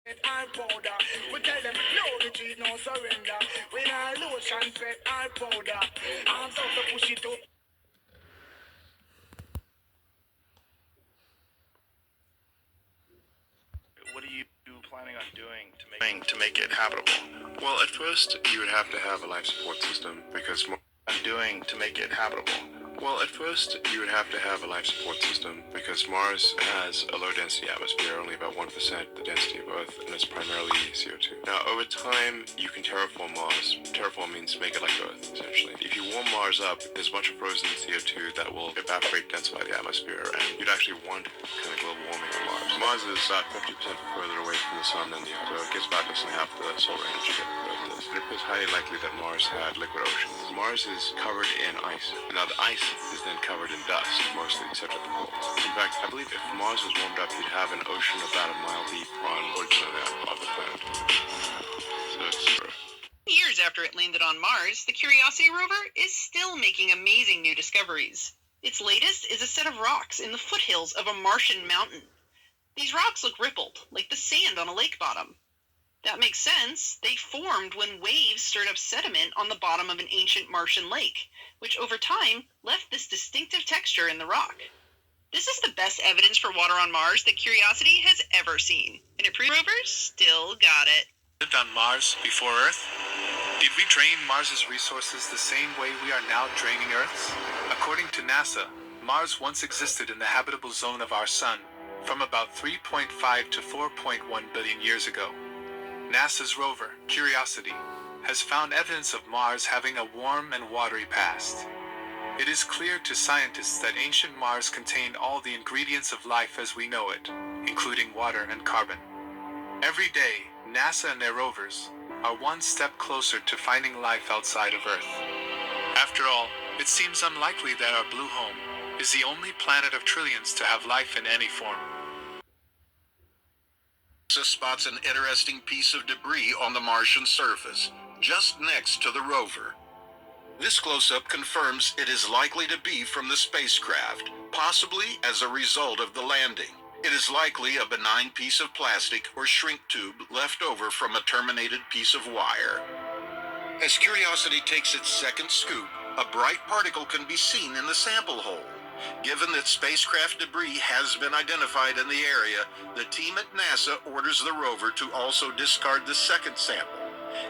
Our powder. We tell them no retreat, no surrender. We not lotion, pet our powder. Arms out to push it up. What are you planning on doing to make it habitable? Well, at first, you would have to have a life support system because Doing to make it habitable. Well, at first, you would have to have a life support system because Mars has a low-density atmosphere, only about 1% the density of Earth, and it's primarily CO2. Now, over time, you can terraform Mars. Terraform means make it like Earth, essentially. If you warm Mars up, there's a bunch of frozen CO2 that will evaporate, densify the atmosphere, and you'd actually want kind of global warming on Mars. Mars is about 50% further away from the Sun than the Earth, so it gets about less than half the solar energy that the Earth does. It appears highly likely that Mars had liquid oceans. Mars is covered in ice. Now, the ice is then covered in dust, mostly, except at the poles. In fact, I believe if Mars was warmed up, you'd have an ocean about a mile deep on origin of the planet. So it's Years after it landed on Mars, the Curiosity rover is still making amazing new discoveries. Its latest is a set of rocks in the foothills of a Martian mountain. These rocks look rippled, like the sand on a lake bottom. That makes sense. They formed when waves stirred up sediment on the bottom of an ancient Martian lake, which over time left this distinctive texture in the rock. This is the best evidence for water on Mars that Curiosity has ever seen, and a pre-rover still got it. Lived on Mars before Earth? Did we drain Mars's resources the same way we are now draining Earth's? According to NASA, Mars once existed in the habitable zone of our Sun from about 3.5 to 4.1 billion years ago. NASA's rover, Curiosity, has found evidence of Mars having a warm and watery past. It is clear to scientists that ancient Mars contained all the ingredients of life as we know it, including water and carbon. Every day, NASA and their rovers are one step closer to finding life outside of Earth. After all, it seems unlikely that our blue home is the only planet of trillions to have life in any form. NASA spots an interesting piece of debris on the Martian surface, just next to the rover. This close-up confirms it is likely to be from the spacecraft, possibly as a result of the landing. It is likely a benign piece of plastic or shrink tube left over from a terminated piece of wire. As Curiosity takes its second scoop, a bright particle can be seen in the sample hole. Given that spacecraft debris has been identified in the area, the team at NASA orders the rover to also discard the second sample.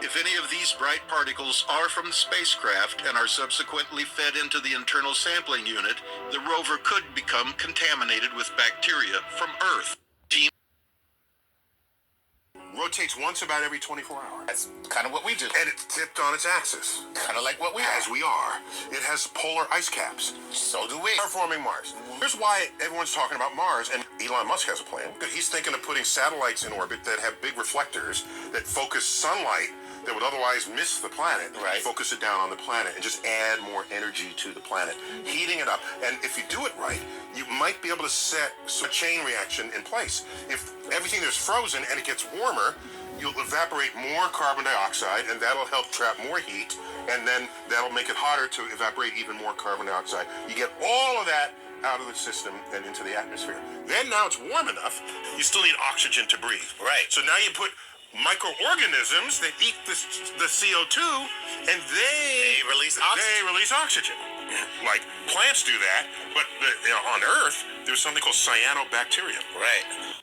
If any of these bright particles are from the spacecraft and are subsequently fed into the internal sampling unit, the rover could become contaminated with bacteria from Earth. Team rotates once about every 24 hours. That's kind of what we do. And it's tipped on its axis. Kind of like what we As we are. It has polar ice caps. So do we. Terraforming Mars. Here's why everyone's talking about Mars, and Elon Musk has a plan. He's thinking of putting satellites in orbit that have big reflectors that focus sunlight that would otherwise miss the planet, right. Focus it down on the planet and just add more energy to the planet, heating it up. And if you do it right, you might be able to set a chain reaction in place. If everything is frozen and it gets warmer, you'll evaporate more carbon dioxide, and that'll help trap more heat, and then that'll make it hotter to evaporate even more carbon dioxide. You get all of that out of the system and into the atmosphere. Then now it's warm enough, you still need oxygen to breathe. Right. So now you put microorganisms that eat the CO2, and they release oxygen. They release oxygen. Like plants do that, but on Earth, there's something called cyanobacteria. Right.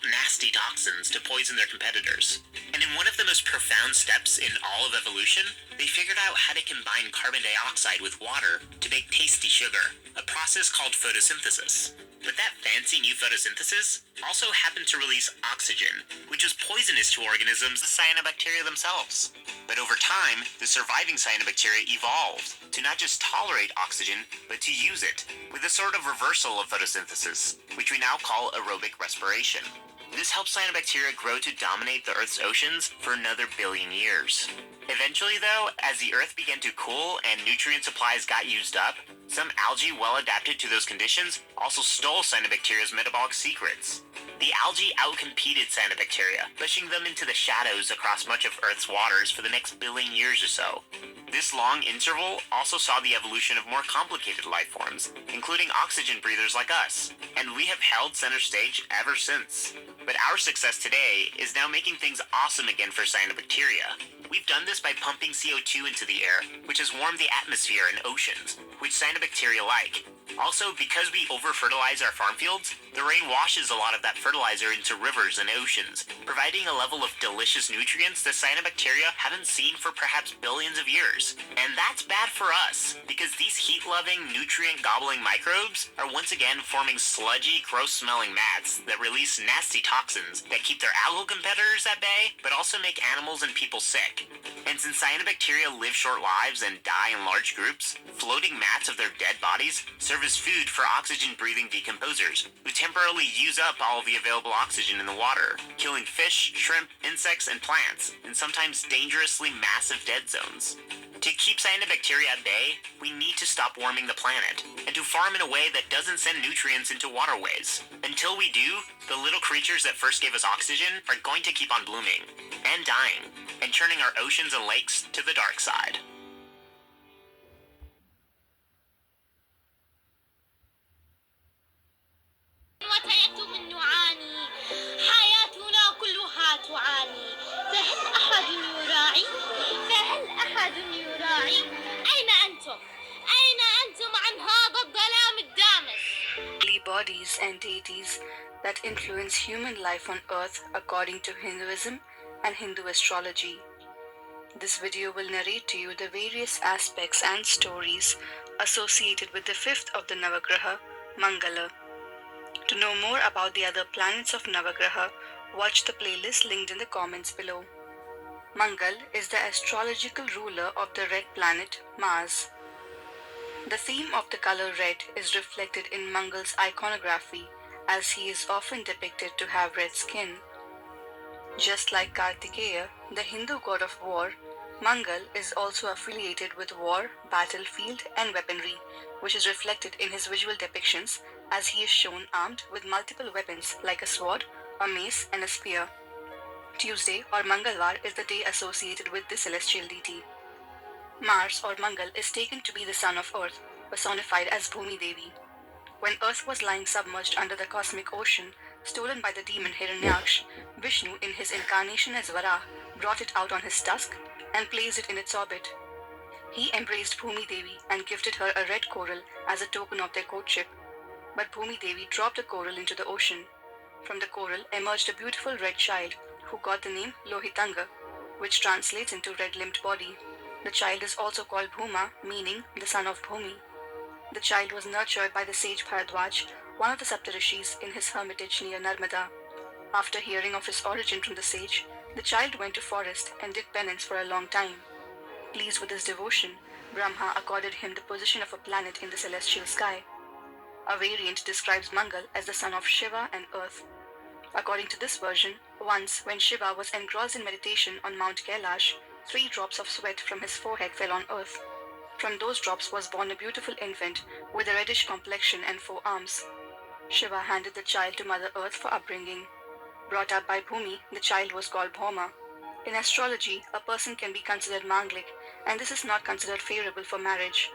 Nasty toxins to poison their competitors. And in one of the most profound steps in all of evolution, they figured out how to combine carbon dioxide with water to make tasty sugar, a process called photosynthesis. But that fancy new photosynthesis also happened to release oxygen, which was poisonous to organisms, the cyanobacteria themselves. But over time, the surviving cyanobacteria evolved to not just tolerate oxygen, but to use it, with a sort of reversal of photosynthesis, which we now call aerobic respiration. This helped cyanobacteria grow to dominate the Earth's oceans for another billion years. Eventually, though, as the Earth began to cool and nutrient supplies got used up, Some algae well adapted to those conditions also stole cyanobacteria's metabolic secrets. The algae outcompeted cyanobacteria, pushing them into the shadows across much of Earth's waters for the next billion years or so. This long interval also saw the evolution of more complicated life forms, including oxygen breathers like us, and we have held center stage ever since. But our success today is now making things awesome again for cyanobacteria. We've done this by pumping CO2 into the air, which has warmed the atmosphere and oceans, which cyanobacteria like. Also, because we over-fertilize our farm fields, the rain washes a lot of that fertilizer into rivers and oceans, providing a level of delicious nutrients that cyanobacteria haven't seen for perhaps billions of years. And that's bad for us, because these heat-loving, nutrient-gobbling microbes are once again forming sludgy, gross-smelling mats that release nasty toxins that keep their algal competitors at bay, but also make animals and people sick. And since cyanobacteria live short lives and die in large groups, floating mats of their dead bodies serve as food for oxygen-breathing decomposers, who temporarily use up all of the available oxygen in the water, killing fish, shrimp, insects, and plants in sometimes dangerously massive dead zones. To keep cyanobacteria at bay, we need to stop warming the planet, and to farm in a way that doesn't send nutrients into waterways. Until we do, the little creatures that first gave us oxygen are going to keep on blooming, and dying, and turning our oceans and lakes to the dark side. وتعبت من نعاني حياتنا كلها تعاني فهل أحد يراعي أين أنتم عن هذا الظلام الدامس bodies and deities that influence human life on earth according to Hinduism and Hindu astrology. This video will narrate to you the various aspects and stories associated with the fifth of the Navagraha, Mangala. To know more about the other planets of Navagraha, watch the playlist linked in the comments below. Mangal is the astrological ruler of the red planet Mars. The theme of the color red is reflected in Mangal's iconography, as he is often depicted to have red skin. Just like Kartikeya, the Hindu god of war, Mangal is also affiliated with war, battlefield, and weaponry, which is reflected in his visual depictions, as he is shown armed with multiple weapons like a sword, a mace, and a spear. Tuesday or Mangalwar is the day associated with this celestial deity. Mars or Mangal is taken to be the son of Earth, personified as Bhumi Devi. When Earth was lying submerged under the cosmic ocean, stolen by the demon Hiranyaksh, Vishnu in his incarnation as Varaha brought it out on his tusk and placed it in its orbit. He embraced Bhumi Devi and gifted her a red coral as a token of their courtship. But Bhumi Devi dropped the coral into the ocean. From the coral emerged a beautiful red child who got the name Lohitanga, which translates into red-limbed body. The child is also called Bhuma, meaning the son of Bhumi. The child was nurtured by the sage Bharadwaj, one of the Saptarishis, in his hermitage near Narmada. After hearing of his origin from the sage, the child went to forest and did penance for a long time. Pleased with his devotion, Brahma accorded him the position of a planet in the celestial sky. A variant describes Mangal as the son of Shiva and Earth. According to this version, once when Shiva was engrossed in meditation on Mount Kailash, 3 drops of sweat from his forehead fell on earth. From those drops was born a beautiful infant with a reddish complexion and 4 arms. Shiva handed the child to Mother Earth for upbringing. Brought up by Bhumi, the child was called Bhoma. In astrology, a person can be considered Manglik, and this is not considered favorable for marriage.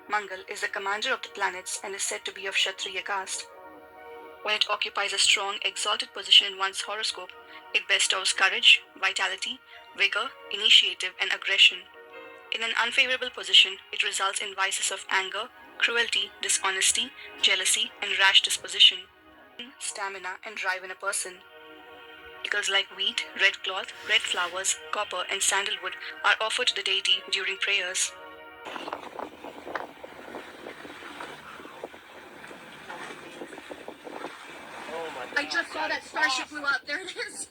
Mangal is the commander of the planets and is said to be of Kshatriya caste. When it occupies a strong, exalted position in one's horoscope, it bestows courage, vitality, vigor, initiative, and aggression. In an unfavorable position, it results in vices of anger, cruelty, dishonesty, jealousy, and rash disposition, stamina, and drive in a person. Articles like wheat, red cloth, red flowers, copper, and sandalwood are offered to the deity during prayers. I just saw that starship blew up. There it is.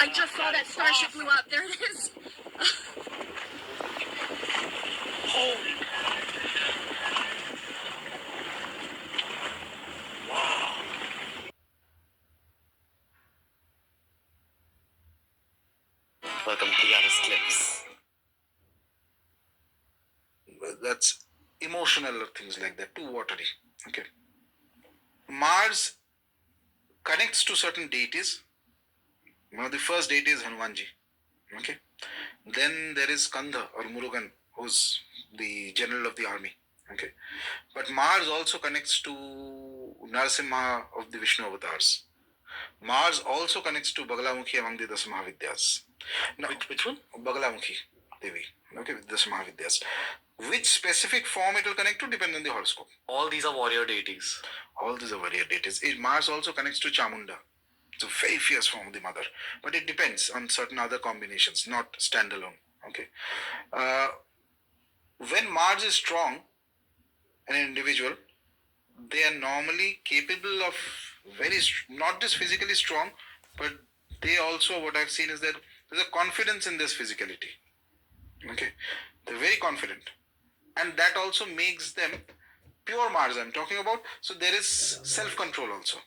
I just saw that starship blew up. There it is. that's emotional or things like that, too watery. Okay. Mars connects to certain deities. One of the first deity is Hanumanji. Okay. Then there is Kandha or Murugan, who's the general of the army. Okay. But Mars also connects to Narasimha of the Vishnu avatars. Mars also connects to Bagalamukhi among the Dasa Mahavidyas. Now, which one? Bagalamukhi Devi. Okay, with Dasa Mahavidyas. Which specific form it will connect to depends on the horoscope. All these are warrior deities. All these are warrior deities. Mars also connects to Chamunda. It's a very fierce form of the mother. But it depends on certain other combinations, not standalone. Okay. When Mars is strong in an individual, they are normally capable of not just physically strong, but they also, what I've seen is that there's a confidence in this physicality. Okay. They're very confident. And that also makes them pure Mars I'm talking about. So there is self-control also.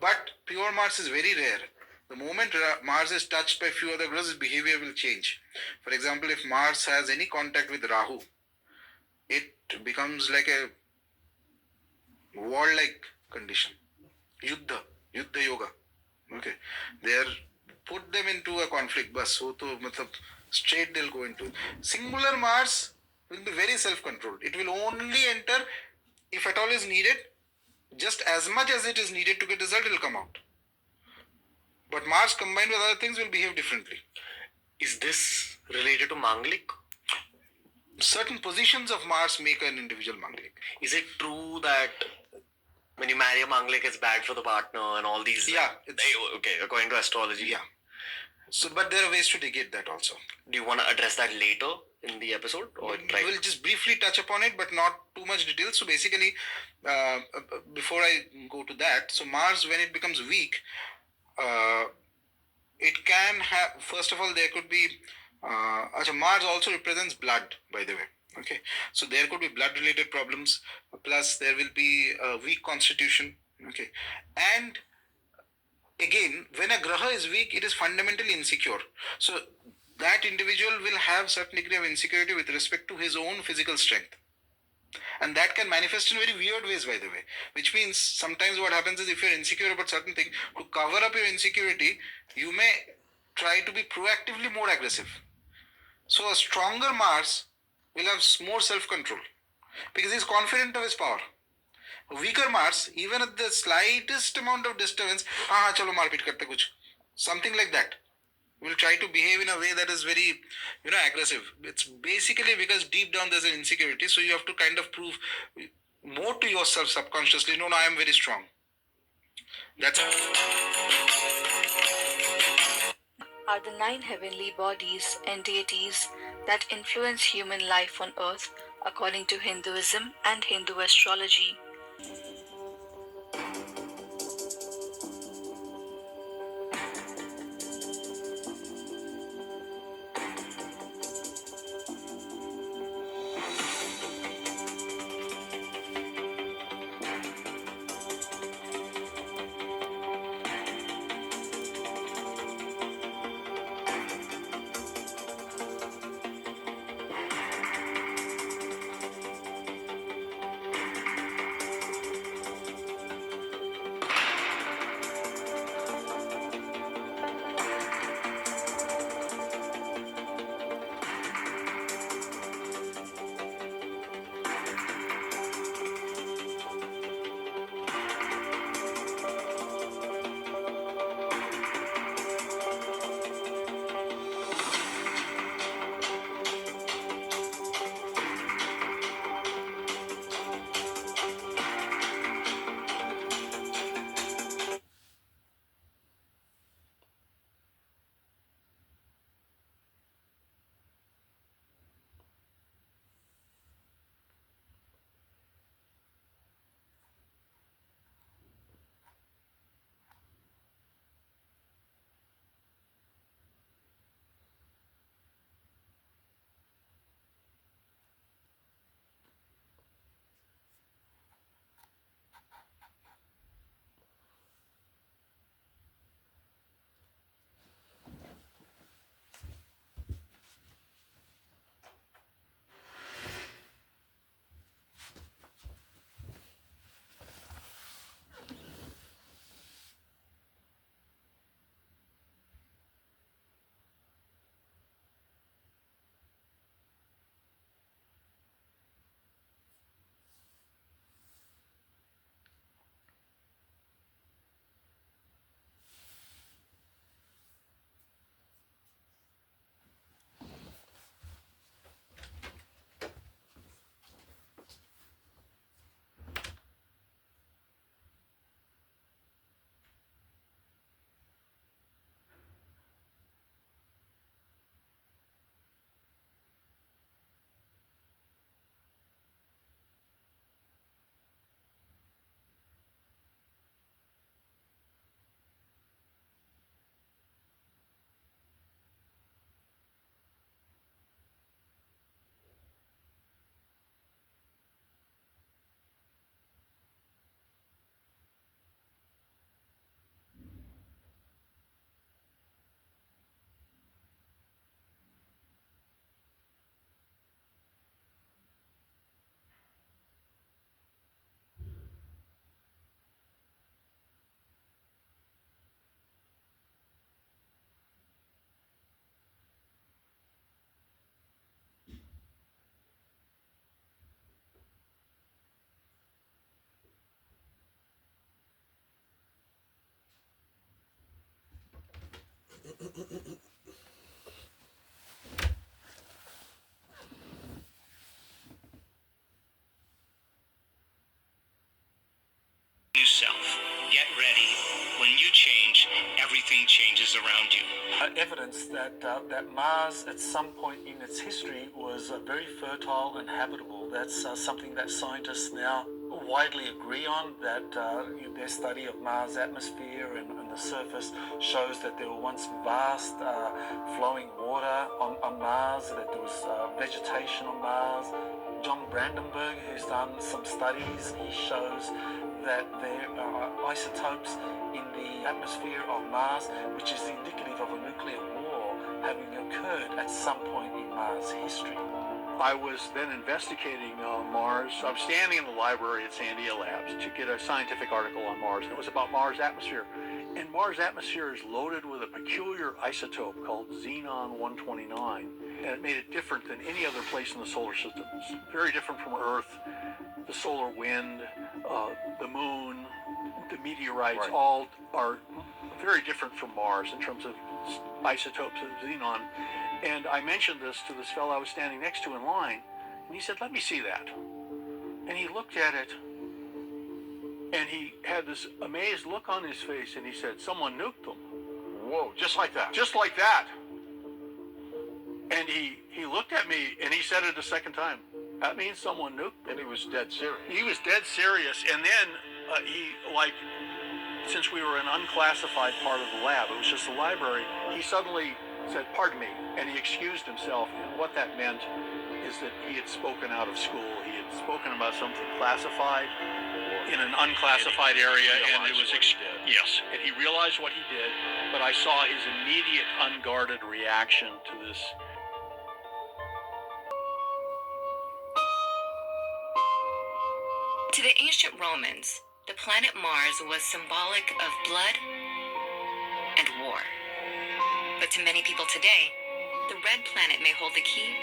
But pure Mars is very rare. The moment Mars is touched by few other graphs, behavior will change. For example, if Mars has any contact with Rahu, it becomes like a warlike condition. Yuddha yoga. Okay. Put them into a conflict. Bas, so to, straight they'll go into. Singular Mars will be very self-controlled. It will only enter if at all is needed. Just as much as it is needed to get result, it will come out. But Mars combined with other things will behave differently. Is this related to Manglik? Certain positions of Mars make an individual Manglik. Is it true that when you marry a Manglik, it's bad for the partner and all these? Yeah. Okay, according to astrology. Yeah. So, but there are ways to negate that also. Do you want to address that later in the episode? Or we'll just briefly touch upon it, but not too much detail. So basically, before I go to that, so Mars, when it becomes weak, it can have, first of all, there could be, Mars also represents blood, by the way. Okay. So there could be blood related problems, plus there will be a weak constitution. Okay. And again, when a graha is weak, it is fundamentally insecure. So that individual will have certain degree of insecurity with respect to his own physical strength. And that can manifest in very weird ways, by the way. Which means sometimes what happens is if you're insecure about certain thing, to cover up your insecurity, you may try to be proactively more aggressive. So a stronger Mars will have more self-control because he's confident of his power. A weaker Mars, even at the slightest amount of disturbance, chalo marpit karte kuch. Something like that. Will try to behave in a way that is very, aggressive. It's basically because deep down there's an insecurity, so you have to kind of prove more to yourself subconsciously, no, I am very strong. That's are the 9 heavenly bodies and deities that influence human life on earth according to Hinduism and Hindu astrology. New self. Get ready. When you change, everything changes around you. Evidence that Mars at some point in its history was very fertile and habitable. That's something that scientists now widely agree on, that their study of Mars' atmosphere and the surface shows that there were once vast flowing water on Mars, that there was vegetation on Mars. John Brandenburg, who's done some studies, he shows that there are isotopes in the atmosphere of Mars, which is indicative of a nuclear war having occurred at some point in Mars' history. I was then investigating Mars. I was standing in the library at Sandia Labs to get a scientific article on Mars, and it was about Mars' atmosphere. And Mars' atmosphere is loaded with a peculiar isotope called xenon-129, and it made it different than any other place in the solar system. It's very different from Earth, the solar wind, the moon, the meteorites, all are very different from Mars in terms of isotopes of xenon. And I mentioned this to this fellow I was standing next to in line, and he said, "Let me see that." And he looked at it, and he had this amazed look on his face, and he said, "Someone nuked them." Whoa, just like that. Just like that. And he looked at me, and he said it a second time. That means someone nuked them. And he was dead serious. He was dead serious. And then since we were an unclassified part of the lab, it was just the library, he suddenly said, "Pardon me," and he excused himself. And what that meant is that he had spoken out of school. He had spoken about something classified in an unclassified area, and it was yes, and he realized what he did. But I saw his immediate unguarded reaction to this. To the ancient Romans, the planet Mars was symbolic of blood and war. But to many people today, the red planet may hold the key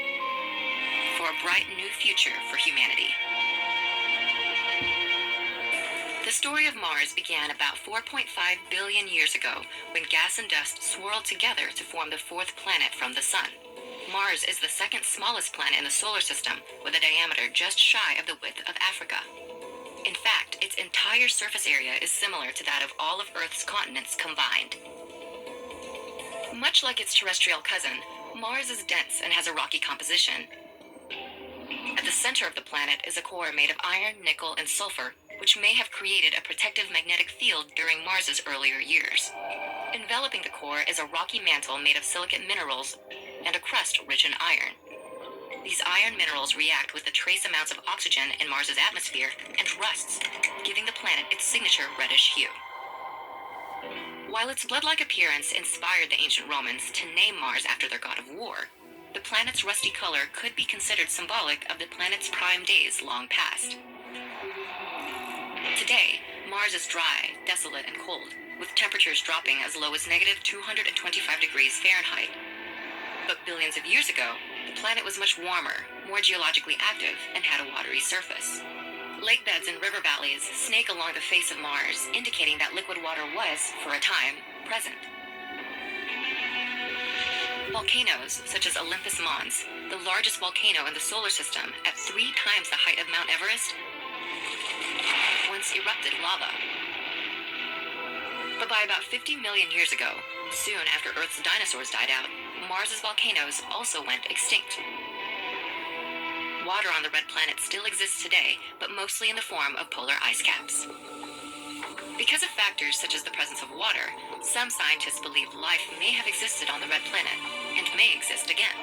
for a bright new future for humanity. The story of Mars began about 4.5 billion years ago when gas and dust swirled together to form the fourth planet from the Sun. Mars is the second smallest planet in the solar system, with a diameter just shy of the width of Africa. In fact, its entire surface area is similar to that of all of Earth's continents combined. Much like its terrestrial cousin, Mars is dense and has a rocky composition. At the center of the planet is a core made of iron, nickel, and sulfur, which may have created a protective magnetic field during Mars's earlier years. Enveloping the core is a rocky mantle made of silicate minerals and a crust rich in iron. These iron minerals react with the trace amounts of oxygen in Mars's atmosphere and rusts, giving the planet its signature reddish hue. While its blood-like appearance inspired the ancient Romans to name Mars after their god of war, the planet's rusty color could be considered symbolic of the planet's prime days long past. Today, Mars is dry, desolate, and cold, with temperatures dropping as low as -225 degrees Fahrenheit. But billions of years ago, the planet was much warmer, more geologically active, and had a watery surface. Lake beds and river valleys snake along the face of Mars, indicating that liquid water was, for a time, present. Volcanoes, such as Olympus Mons, the largest volcano in the solar system at 3 times the height of Mount Everest, once erupted lava. But by about 50 million years ago, soon after Earth's dinosaurs died out, Mars's volcanoes also went extinct. Water on the red planet still exists today, but mostly in the form of polar ice caps. Because of factors such as the presence of water, some scientists believe life may have existed on the red planet, and may exist again.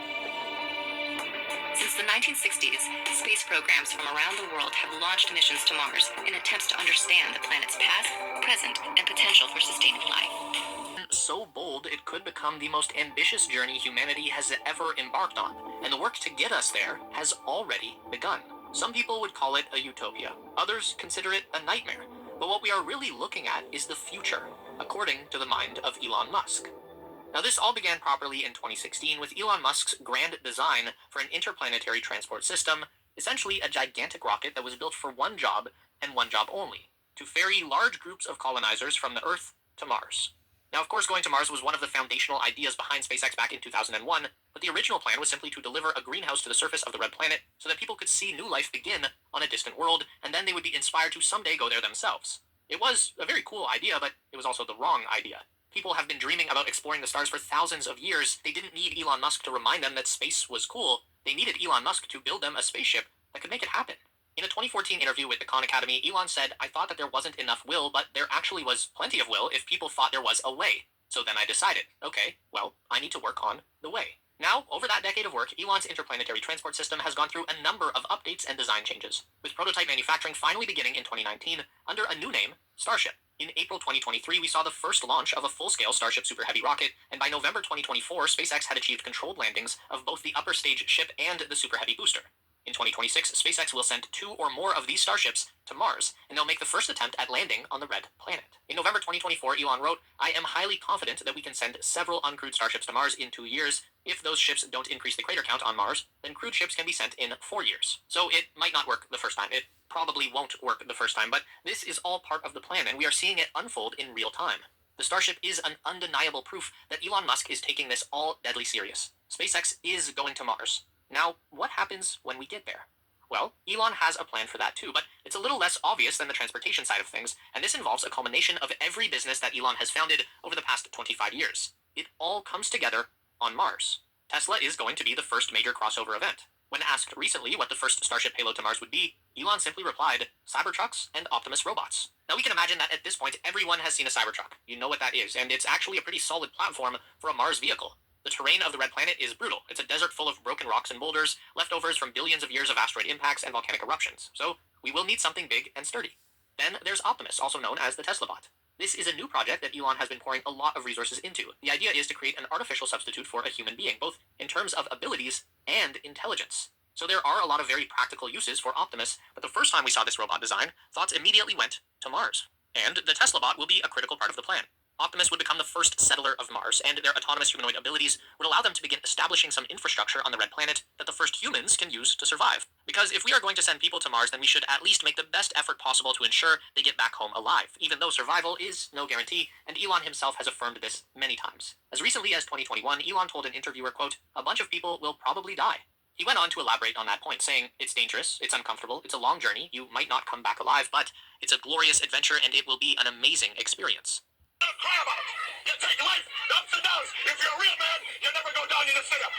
Since the 1960s, space programs from around the world have launched missions to Mars in attempts to understand the planet's past, present, and potential for sustaining life. So bold it could become the most ambitious journey humanity has ever embarked on, and the work to get us there has already begun. Some people would call it a utopia, others consider it a nightmare, but what we are really looking at is the future, according to the mind of Elon Musk. Now, this all began properly in 2016 with Elon Musk's grand design for an interplanetary transport system, essentially a gigantic rocket that was built for one job and one job only, to ferry large groups of colonizers from the Earth to Mars. Now, of course, going to Mars was one of the foundational ideas behind SpaceX back in 2001, but the original plan was simply to deliver a greenhouse to the surface of the red planet so that people could see new life begin on a distant world, and then they would be inspired to someday go there themselves. It was a very cool idea, but it was also the wrong idea. People have been dreaming about exploring the stars for thousands of years. They didn't need Elon Musk to remind them that space was cool. They needed Elon Musk to build them a spaceship that could make it happen. In a 2014 interview with the Khan Academy, Elon said, "I thought that there wasn't enough will, but there actually was plenty of will if people thought there was a way. So then I decided, okay, well, I need to work on the way." Now, over that decade of work, Elon's interplanetary transport system has gone through a number of updates and design changes, with prototype manufacturing finally beginning in 2019 under a new name, Starship. In April 2023, we saw the first launch of a full-scale Starship Super Heavy rocket, and by November 2024, SpaceX had achieved controlled landings of both the upper stage ship and the Super Heavy booster. In 2026, SpaceX will send 2 or more of these Starships to Mars, and they'll make the first attempt at landing on the red planet. In November 2024, Elon wrote, "I am highly confident that we can send several uncrewed Starships to Mars in 2 years. If those ships don't increase the crater count on Mars, then crewed ships can be sent in 4 years. So it might not work the first time. It probably won't work the first time, but this is all part of the plan, and we are seeing it unfold in real time. The Starship is an undeniable proof that Elon Musk is taking this all deadly serious. SpaceX is going to Mars. Now, what happens when we get there? Well, Elon has a plan for that too, but it's a little less obvious than the transportation side of things, and this involves a culmination of every business that Elon has founded over the past 25 years. It all comes together on Mars. Tesla is going to be the first major crossover event. When asked recently what the first Starship payload to Mars would be, Elon simply replied, Cybertrucks and Optimus robots. Now we can imagine that at this point everyone has seen a Cybertruck. You know what that is, and it's actually a pretty solid platform for a Mars vehicle. The terrain of the red planet is brutal. It's a desert full of broken rocks and boulders, leftovers from billions of years of asteroid impacts and volcanic eruptions. So we will need something big and sturdy. Then there's Optimus, also known as the Tesla bot. This is a new project that Elon has been pouring a lot of resources into. The idea is to create an artificial substitute for a human being, both in terms of abilities and intelligence. So there are a lot of very practical uses for Optimus, but the first time we saw this robot design, thoughts immediately went to Mars. And the Tesla bot will be a critical part of the plan. Optimus would become the first settler of Mars, and their autonomous humanoid abilities would allow them to begin establishing some infrastructure on the red planet that the first humans can use to survive. Because if we are going to send people to Mars, then we should at least make the best effort possible to ensure they get back home alive, even though survival is no guarantee, and Elon himself has affirmed this many times. As recently as 2021, Elon told an interviewer, quote, "A bunch of people will probably die." He went on to elaborate on that point, saying, "It's dangerous, it's uncomfortable, it's a long journey, you might not come back alive, but it's a glorious adventure and it will be an amazing experience." Cry about it. You take life, ups and downs. If you're a real man, you never go down in the center.